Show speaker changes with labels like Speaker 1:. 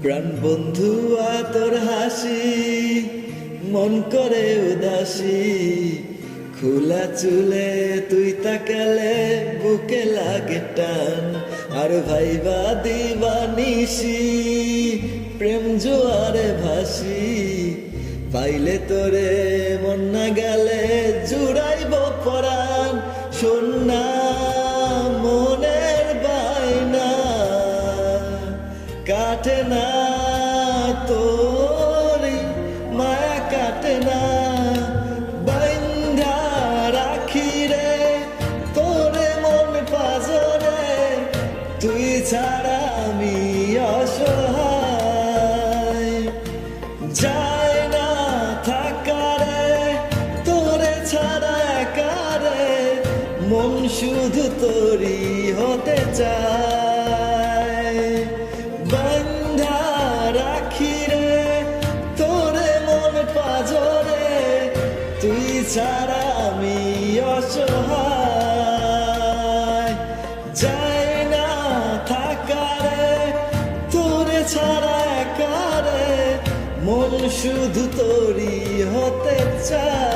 Speaker 1: প্রাণ বন্ধু তোর হাসি মন করে উদাসী, খোলা চুলে তুই তাকালে বুকে লাগে টান। আর ভাইবা দিবানিসি প্রেম জোয়ারে ভাসি, পাইলে তোরে মন না গেলে জুড়াইব পরাণ। শোন না মনের বায়না কাটে না তোরি মায়া কাটে না, বাইন্ধা রাখি রে তোরে মন পাজরে, তুই ছাড়া আমি অসহায়। যায় না থাকারে তোরে ছাড়া একারে, মন শুধু তোরই হতে চায়। বান্ধা রাখি রে তোরে মন পাজরে, তুই ছাড়া আমি অসহায়। যায় না থাকারে তোরে ছাড়া একারে, মন শুধু তোরই হতে চায়।